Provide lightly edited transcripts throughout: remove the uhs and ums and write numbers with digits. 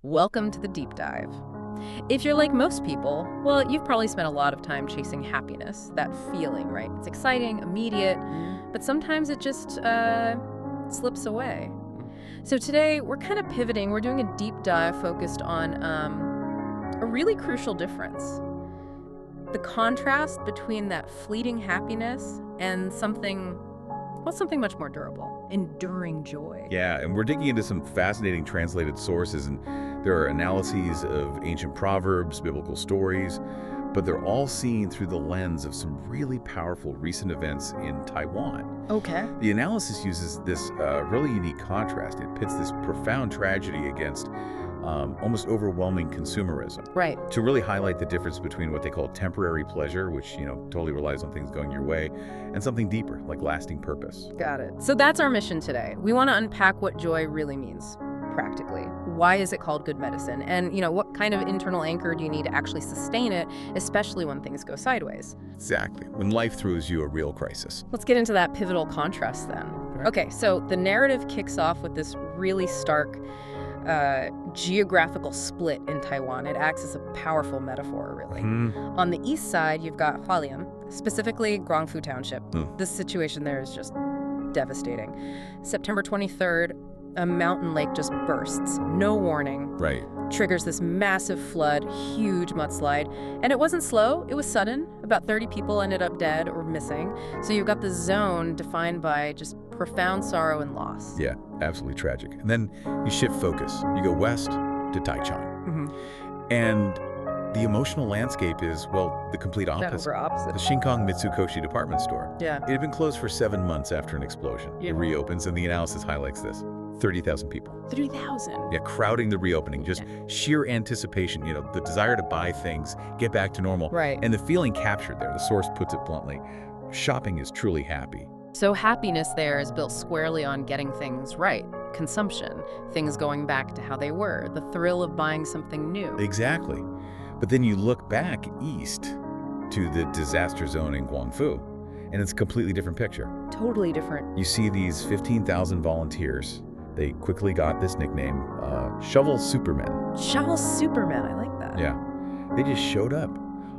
Welcome to the deep dive. If you're like most people, well, you've probably spent a lot of time chasing happiness, that feeling, right? It's exciting, immediate, but sometimes it just slips away. So today, we're kind of pivoting. We're doing a deep dive focused on a really crucial difference. The contrast between that fleeting happiness and something much more durable, enduring joy. Yeah, and we're digging into some fascinating translated sources, and there are analyses of ancient proverbs, biblical stories, but they're all seen through the lens of some really powerful recent events in Taiwan. Okay. The analysis uses this really unique contrast. It pits this profound tragedy against almost overwhelming consumerism. Right. To really highlight the difference between what they call temporary pleasure, which, totally relies on things going your way, and something deeper, like lasting purpose. Got it. So that's our mission today. We want to unpack what joy really means, practically. Why is it called good medicine? And, what kind of internal anchor do you need to actually sustain it, especially when things go sideways? Exactly. When life throws you a real crisis. Let's get into that pivotal contrast then. Right. Okay, so the narrative kicks off with this really stark geographical split in Taiwan. It acts as a powerful metaphor, really. On the east side, you've got Hualien, specifically Guangfu Township. This situation there is just devastating. September 23rd, a mountain lake just bursts. No warning. Right. Triggers this massive flood, huge mudslide. And it wasn't slow, it was sudden. About 30 people ended up dead or missing. So you've got the zone defined by just profound sorrow and loss. Yeah, absolutely tragic. And then you shift focus. You go west to Taichung. And the emotional landscape is, well, the complete opposite. The Shinkong Mitsukoshi department store. Yeah. It had been closed for 7 months after an explosion. Yeah. It reopens, and the analysis highlights this. 30,000 people. 30,000? Yeah, crowding the reopening, just sheer anticipation, the desire to buy things, get back to normal. Right. And the feeling captured there, the source puts it bluntly, shopping is truly happy. So happiness there is built squarely on getting things right, consumption, things going back to how they were, the thrill of buying something new. Exactly. But then you look back east to the disaster zone in Guangfu, and it's a completely different picture. Totally different. You see these 15,000 volunteers. They quickly got this nickname, Shovel Supermen. Shovel Superman, I like that. Yeah. They just showed up,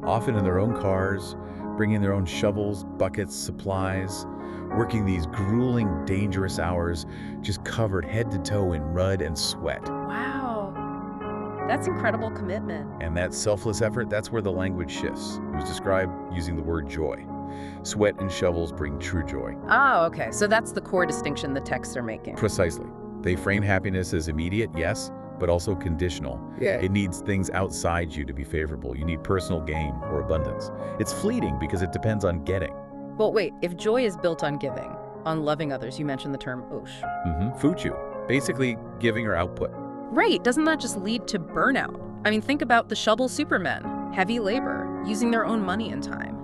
often in their own cars, bringing their own shovels, buckets, supplies, working these grueling, dangerous hours, just covered head to toe in mud and sweat. Wow. That's incredible commitment. And that selfless effort, that's where the language shifts. It was described using the word joy. Sweat and shovels bring true joy. Oh, okay. So that's the core distinction the texts are making. Precisely. They frame happiness as immediate, yes, but also conditional. Yeah. It needs things outside you to be favorable. You need personal gain or abundance. It's fleeting because it depends on getting. But wait, if joy is built on giving, on loving others, you mentioned the term osh. Fuchu, basically giving or output. Right, doesn't that just lead to burnout? I mean, think about the shovel supermen, heavy labor, using their own money and time.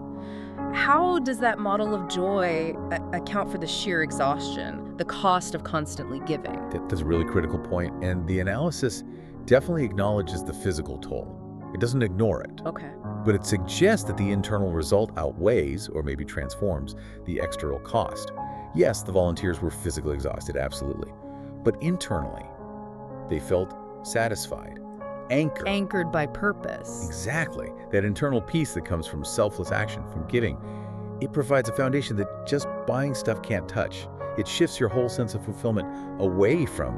How does that model of joy account for the sheer exhaustion, the cost of constantly giving? That's a really critical point, and the analysis definitely acknowledges the physical toll. It doesn't ignore it. Okay. But it suggests that the internal result outweighs, or maybe transforms, the external cost. Yes, the volunteers were physically exhausted, absolutely. But internally, they felt satisfied, anchored. Anchored by purpose. Exactly. That internal peace that comes from selfless action, from giving. It provides a foundation that just buying stuff can't touch. It shifts your whole sense of fulfillment away from,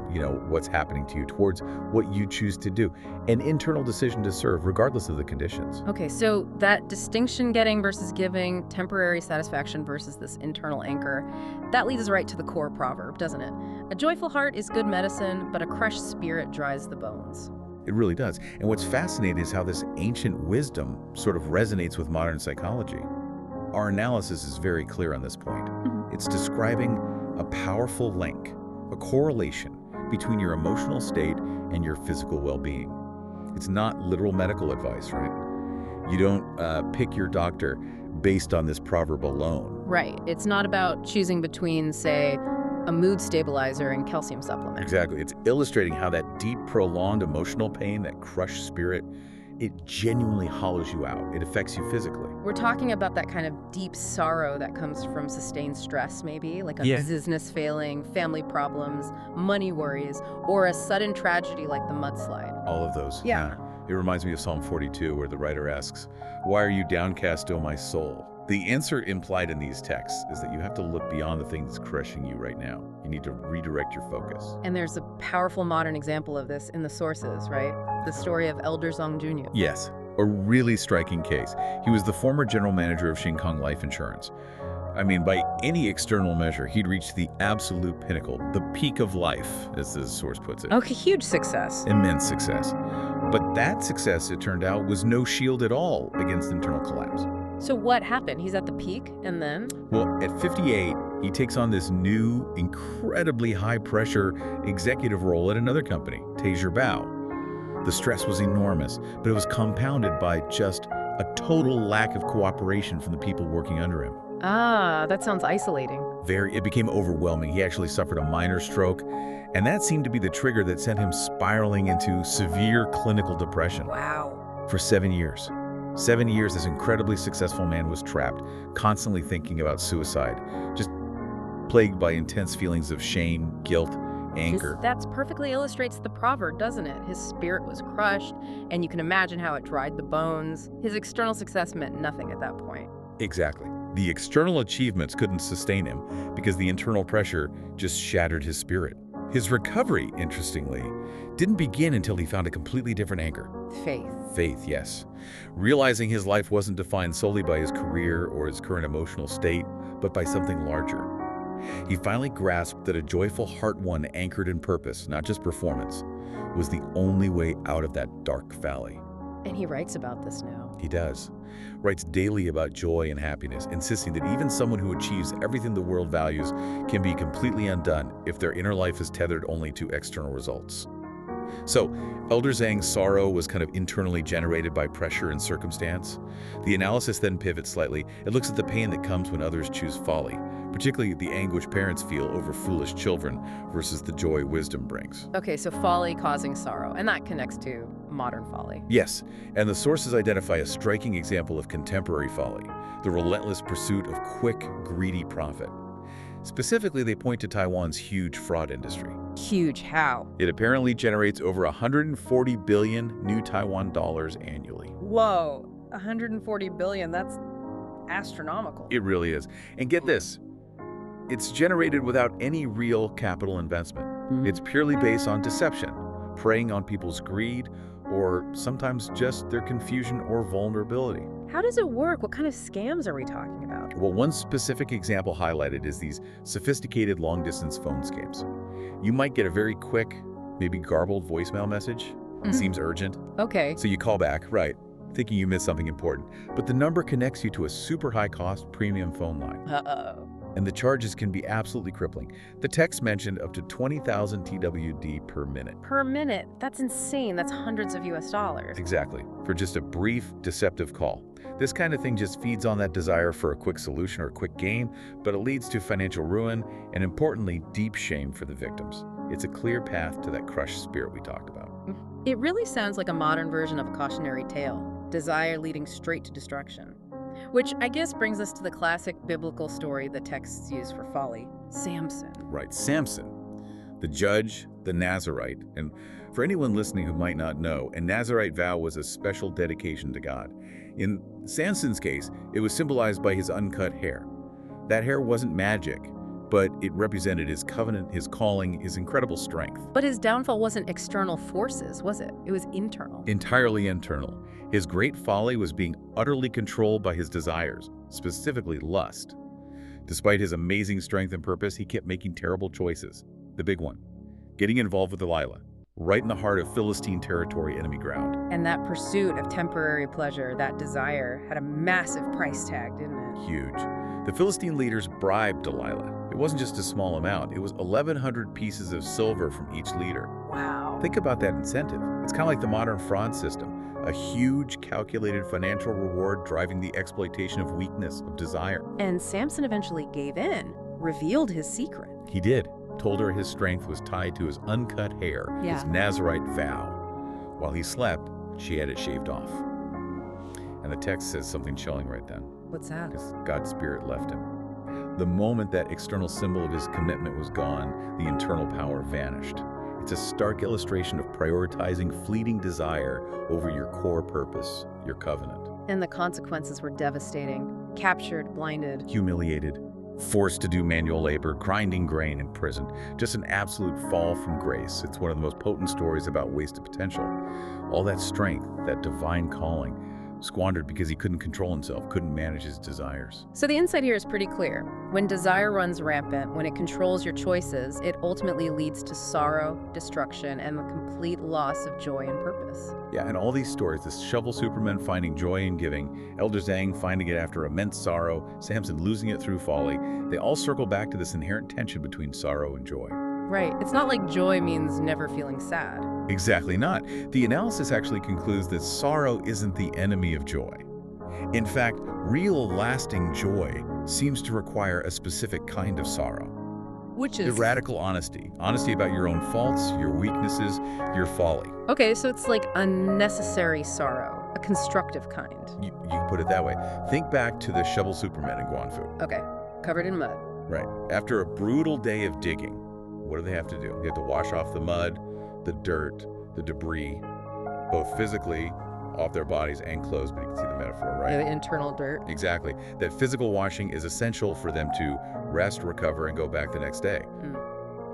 what's happening to you towards what you choose to do. An internal decision to serve, regardless of the conditions. Okay, so that distinction getting versus giving, temporary satisfaction versus this internal anchor, that leads us right to the core proverb, doesn't it? A joyful heart is good medicine, but a crushed spirit dries the bones. It really does. And what's fascinating is how this ancient wisdom sort of resonates with modern psychology. Our analysis is very clear on this point. It's describing a powerful link, a correlation between your emotional state and your physical well-being. It's not literal medical advice, right? You don't pick your doctor based on this proverb alone. Right. It's not about choosing between, say, a mood stabilizer and calcium supplement. Exactly. It's illustrating how that deep, prolonged emotional pain, that crushed spirit, it genuinely hollows you out. It affects you physically. We're talking about that kind of deep sorrow that comes from sustained stress, maybe, like a business failing, family problems, money worries, or a sudden tragedy like the mudslide. All of those. Yeah. It reminds me of Psalm 42, where the writer asks, "Why are you downcast, O my soul?" The answer implied in these texts is that you have to look beyond the thing that's crushing you right now. You need to redirect your focus. And there's a powerful modern example of this in the sources, right? The story of Elder Zong Jr. Yes, a really striking case. He was the former general manager of Shin Kong Life Insurance. I mean, by any external measure, he'd reached the absolute pinnacle, the peak of life, as the source puts it. Okay, huge success. Immense success. But that success, it turned out, was no shield at all against internal collapse. So what happened? He's at the peak, and then? Well, at 58, he takes on this new, incredibly high-pressure executive role at another company, Taser Bao. The stress was enormous, but it was compounded by just a total lack of cooperation from the people working under him. Ah, that sounds isolating. It became overwhelming. He actually suffered a minor stroke, and that seemed to be the trigger that sent him spiraling into severe clinical depression. Wow. For 7 years. 7 years, this incredibly successful man was trapped, constantly thinking about suicide, just plagued by intense feelings of shame, guilt, anger. That perfectly illustrates the proverb, doesn't it? His spirit was crushed, and you can imagine how it dried the bones. His external success meant nothing at that point. Exactly. The external achievements couldn't sustain him because the internal pressure just shattered his spirit. His recovery, interestingly, didn't begin until he found a completely different anchor. Faith. Faith, yes. Realizing his life wasn't defined solely by his career or his current emotional state, but by something larger. He finally grasped that a joyful heart one anchored in purpose, not just performance, was the only way out of that dark valley. And he writes about this now. He does. Writes daily about joy and happiness, insisting that even someone who achieves everything the world values can be completely undone if their inner life is tethered only to external results. So, Elder Zhang's sorrow was kind of internally generated by pressure and circumstance. The analysis then pivots slightly. It looks at the pain that comes when others choose folly, particularly the anguish parents feel over foolish children versus the joy wisdom brings. Okay, so folly causing sorrow, and that connects to modern folly. Yes, and the sources identify a striking example of contemporary folly, the relentless pursuit of quick, greedy profit. Specifically, they point to Taiwan's huge fraud industry. Huge. How? It apparently generates over 140 billion new Taiwan dollars annually. Whoa, 140 billion, that's astronomical. It really is. And get this, it's generated without any real capital investment. It's purely based on deception, preying on people's greed, or sometimes just their confusion or vulnerability. How does it work? What kind of scams are we talking about? Well, one specific example highlighted is these sophisticated long-distance phone scams. You might get a very quick, maybe garbled voicemail message. It seems urgent. Okay. So you call back, right, thinking you missed something important. But the number connects you to a super high-cost premium phone line. Uh-oh. And the charges can be absolutely crippling. The text mentioned up to 20,000 TWD per minute. Per minute? That's insane. That's hundreds of US dollars. Exactly. For just a brief, deceptive call. This kind of thing just feeds on that desire for a quick solution or a quick gain, but it leads to financial ruin and, importantly, deep shame for the victims. It's a clear path to that crushed spirit we talked about. It really sounds like a modern version of a cautionary tale. Desire leading straight to destruction. Which I guess brings us to the classic biblical story the texts use for folly, Samson. Right, Samson, the judge, the Nazirite. And for anyone listening who might not know, a Nazirite vow was a special dedication to God. In Samson's case, it was symbolized by his uncut hair. That hair wasn't magic, but it represented his covenant, his calling, his incredible strength. But his downfall wasn't external forces, was it? It was internal. Entirely internal. His great folly was being utterly controlled by his desires, specifically lust. Despite his amazing strength and purpose, he kept making terrible choices. The big one, getting involved with Delilah, right in the heart of Philistine territory, enemy ground. And that pursuit of temporary pleasure, that desire, had a massive price tag, didn't it? Huge. The Philistine leaders bribed Delilah. It wasn't just a small amount. It was 1,100 pieces of silver from each leader. Wow. Think about that incentive. It's kind of like the modern fraud system. A huge, calculated financial reward driving the exploitation of weakness, of desire. And Samson eventually gave in, revealed his secret. He did. Told her his strength was tied to his uncut hair, his Nazirite vow. While he slept, She had it shaved off. And the text says something chilling right then. What's that? Because God's Spirit left him. The moment that external symbol of his commitment was gone, the internal power vanished. It's a stark illustration of prioritizing fleeting desire over your core purpose, your covenant. And the consequences were devastating. Captured, blinded. Humiliated, forced to do manual labor, grinding grain in prison. Just an absolute fall from grace. It's one of the most potent stories about wasted potential. All that strength, that divine calling, squandered because he couldn't control himself, couldn't manage his desires. So the insight here is pretty clear. When desire runs rampant, when it controls your choices, it ultimately leads to sorrow, destruction, and the complete loss of joy and purpose. Yeah, and all these stories, the shovel supermen finding joy in giving, Elder Zhang finding it after immense sorrow, Samson losing it through folly, they all circle back to this inherent tension between sorrow and joy. Right. It's not like joy means never feeling sad. Exactly not. The analysis actually concludes that sorrow isn't the enemy of joy. In fact, real lasting joy seems to require a specific kind of sorrow. Which is? The radical honesty. Honesty about your own faults, your weaknesses, your folly. Okay, so it's like unnecessary sorrow, a constructive kind. You put it that way. Think back to the shovel supermen in Guangfu. Okay, covered in mud. Right. After a brutal day of digging, what do they have to do? They have to wash off the mud, the dirt, the debris, both physically off their bodies and clothes, but you can see the metaphor, right? Yeah, the internal dirt. Exactly. That physical washing is essential for them to rest, recover, and go back the next day.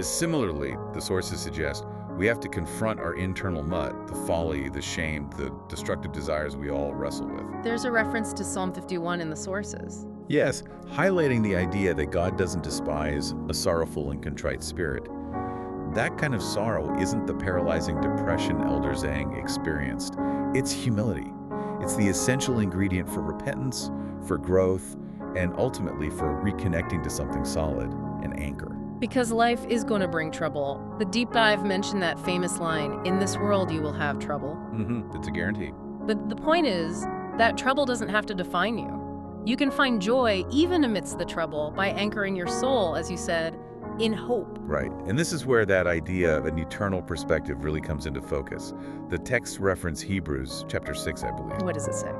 Similarly, the sources suggest we have to confront our internal mud, the folly, the shame, the destructive desires we all wrestle with. There's a reference to Psalm 51 in the sources. Yes, highlighting the idea that God doesn't despise a sorrowful and contrite spirit. That kind of sorrow isn't the paralyzing depression Elder Zhang experienced. It's humility. It's the essential ingredient for repentance, for growth, and ultimately for reconnecting to something solid, an anchor. Because life is going to bring trouble. The deep dive mentioned that famous line, "In this world you will have trouble." It's a guarantee. But the point is that trouble doesn't have to define you. You can find joy even amidst the trouble by anchoring your soul, as you said, in hope. Right. And this is where that idea of an eternal perspective really comes into focus. The text reference Hebrews chapter 6, I believe. What does it say?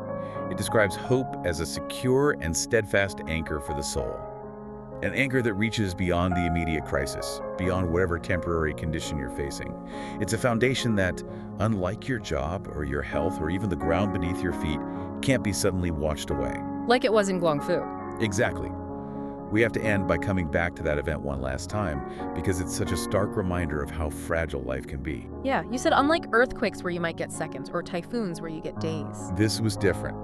It describes hope as a secure and steadfast anchor for the soul. An anchor that reaches beyond the immediate crisis, beyond whatever temporary condition you're facing. It's a foundation that, unlike your job or your health or even the ground beneath your feet, can't be suddenly washed away. Like it was in Guangfu. Exactly. We have to end by coming back to that event one last time because it's such a stark reminder of how fragile life can be. Yeah, you said unlike earthquakes where you might get seconds or typhoons where you get days. This was different.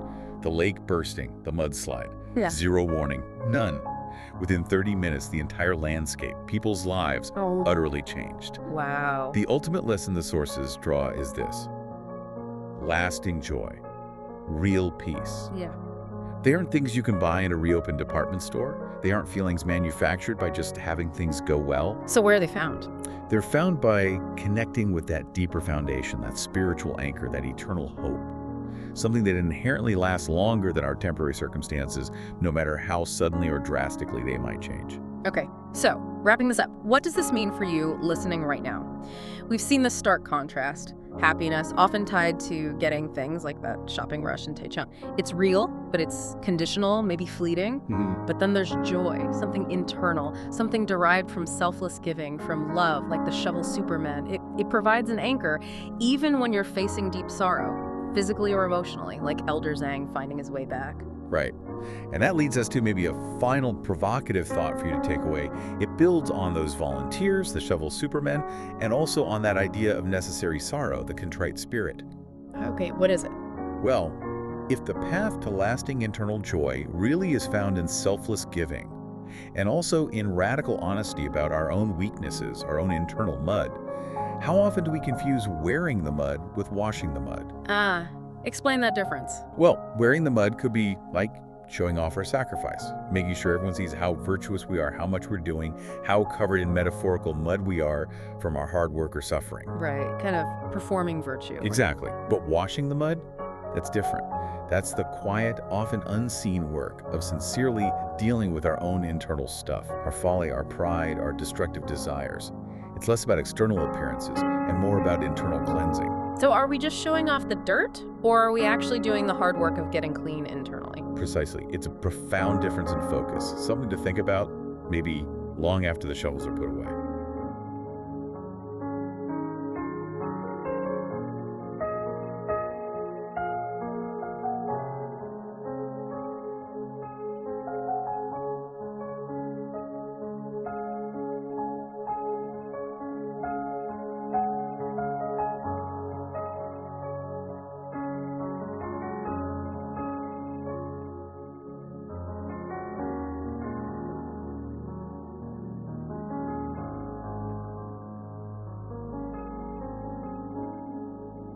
The lake bursting, the mudslide. Yeah. Zero warning, none. Within 30 minutes, the entire landscape, people's lives, utterly changed. Wow. The ultimate lesson the sources draw is this: lasting joy, real peace. Yeah. They aren't things you can buy in a reopened department store. They aren't feelings manufactured by just having things go well. So where are they found? They're found by connecting with that deeper foundation, that spiritual anchor, that eternal hope. Something that inherently lasts longer than our temporary circumstances, no matter how suddenly or drastically they might change. Okay, so wrapping this up, what does this mean for you listening right now? We've seen the stark contrast. Happiness, often tied to getting things like that shopping rush in Taichung. It's real, but it's conditional, maybe fleeting. But then there's joy, something internal, something derived from selfless giving, from love, like the shovel superman. It provides an anchor, even when you're facing deep sorrow, physically or emotionally, like Elder Zhang finding his way back. Right. And that leads us to maybe a final provocative thought for you to take away. It builds on those volunteers, the shovel supermen, and also on that idea of necessary sorrow, the contrite spirit. Okay, what is it? Well, if the path to lasting internal joy really is found in selfless giving, and also in radical honesty about our own weaknesses, our own internal mud, how often do we confuse wearing the mud with washing the mud? Explain that difference. Well, wearing the mud could be like showing off our sacrifice, making sure everyone sees how virtuous we are, how much we're doing, how covered in metaphorical mud we are from our hard work or suffering. Right, kind of performing virtue. Exactly. But washing the mud, that's different. That's the quiet, often unseen work of sincerely dealing with our own internal stuff, our folly, our pride, our destructive desires. It's less about external appearances and more about internal cleansing. So are we just showing off the dirt, or are we actually doing the hard work of getting clean internally? Precisely. It's a profound difference in focus, something to think about maybe long after the shovels are put away.